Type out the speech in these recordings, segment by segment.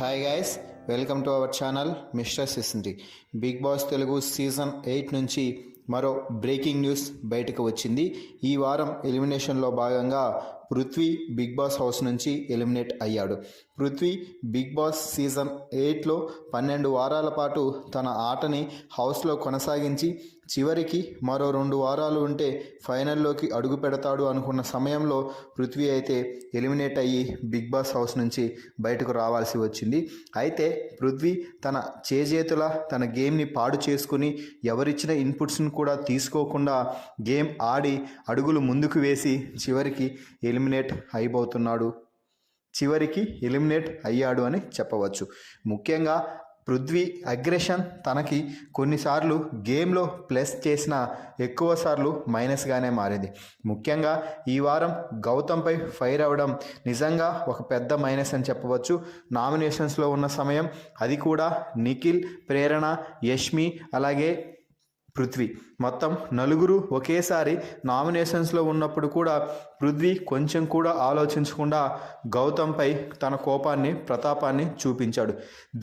Hi guys, welcome to our channel mister Sisindri. Bigg Boss Telugu season 8 నుంచి మరో breaking news బయటకు వచ్చింది. ఈ వారం ఎలిమినేషన్లో భాగంగా పృథ్వీ బిగ్ బాస్ హౌస్ నుంచి ఎలిమినేట్ అయ్యాడు. పృథ్వీ బిగ్ బాస్ సీజన్ 8లో 12 వారాల పాటు తన ఆటని హౌస్లో కొనసాగించి చివరికి మరో 2 వారాలు ఉంటే ఫైనల్లోకి అడుగు పెడతాడు అనుకున్న సమయంలో పృథ్వీ అయితే ఎలిమినేట్ అయ్యి బిగ్ బాస్ హౌస్ నుంచి బయటకు రావాల్సి వచ్చింది. అయితే పృథ్వీ తన చేజేతుల తన గేమ్ని పాడు చేసుకుని ఎవరిచ్చిన ఇన్పుట్స్ని కూడా తీసుకోకుండా గేమ్ ఆడి అడుగులు ముందుకు వేసి చివరికి ఎలిమినేట్ అయ్యాడు అని చెప్పవచ్చు. ముఖ్యంగా పృథ్వీ అగ్రెషన్ తనకి కొన్నిసార్లు గేమ్లో ప్లస్ చేసిన ఎక్కువసార్లు మైనస్గానే మారింది. ముఖ్యంగా ఈ వారం గౌతమ్పై ఫైర్ అవ్వడం నిజంగా ఒక పెద్ద మైనస్ అని చెప్పవచ్చు. నామినేషన్స్లో ఉన్న సమయం, అది కూడా నిఖిల్, ప్రేరణ, యష్మి అలాగే పృథ్వీ మొత్తం 4 ఒకేసారి నామినేషన్స్లో ఉన్నప్పుడు కూడా పృథ్వీ కొంచెం కూడా ఆలోచించకుండా గౌతమ్పై తన కోపాన్ని, ప్రతాపాన్ని చూపించాడు.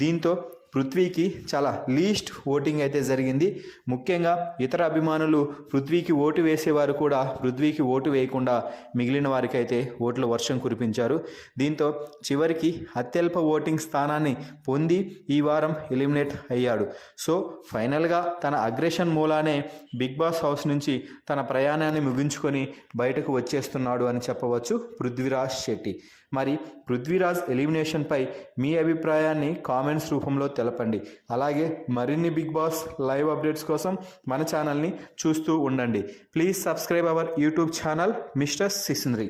దీంతో పృథ్వీకి చాలా లీస్ట్ ఓటింగ్ అయితే జరిగింది. ముఖ్యంగా ఇతర అభిమానులు పృథ్వీకి ఓటు వేసేవారు కూడా పృథ్వీకి ఓటు వేయకుండా మిగిలిన వారికి అయితే ఓట్ల వర్షం కురిపించారు. దీంతో చివరికి అత్యల్ప ఓటింగ్ స్థానాన్ని పొంది ఈ వారం ఎలిమినేట్ అయ్యాడు. సో ఫైనల్గా తన అగ్రెషన్ మూలానే బిగ్ బాస్ హౌస్ నుంచి తన ప్రయాణాన్ని ముగించుకొని బయటకు వచ్చేస్తున్నాడు అని చెప్పవచ్చు పృథ్వీరాజ్ శెట్టి. మరి పృథ్వీరాజ్ ఎలిమినేషన్పై మీ అభిప్రాయాన్ని కామెంట్స్ రూపంలో తెలపండి. అలాగే మరిన్ని బిగ్ బాస్ లైవ్ అప్డేట్స్ కోసం మన ఛానల్ని చూస్తూ ఉండండి. Please subscribe our YouTube channel mister సిసింద్రి.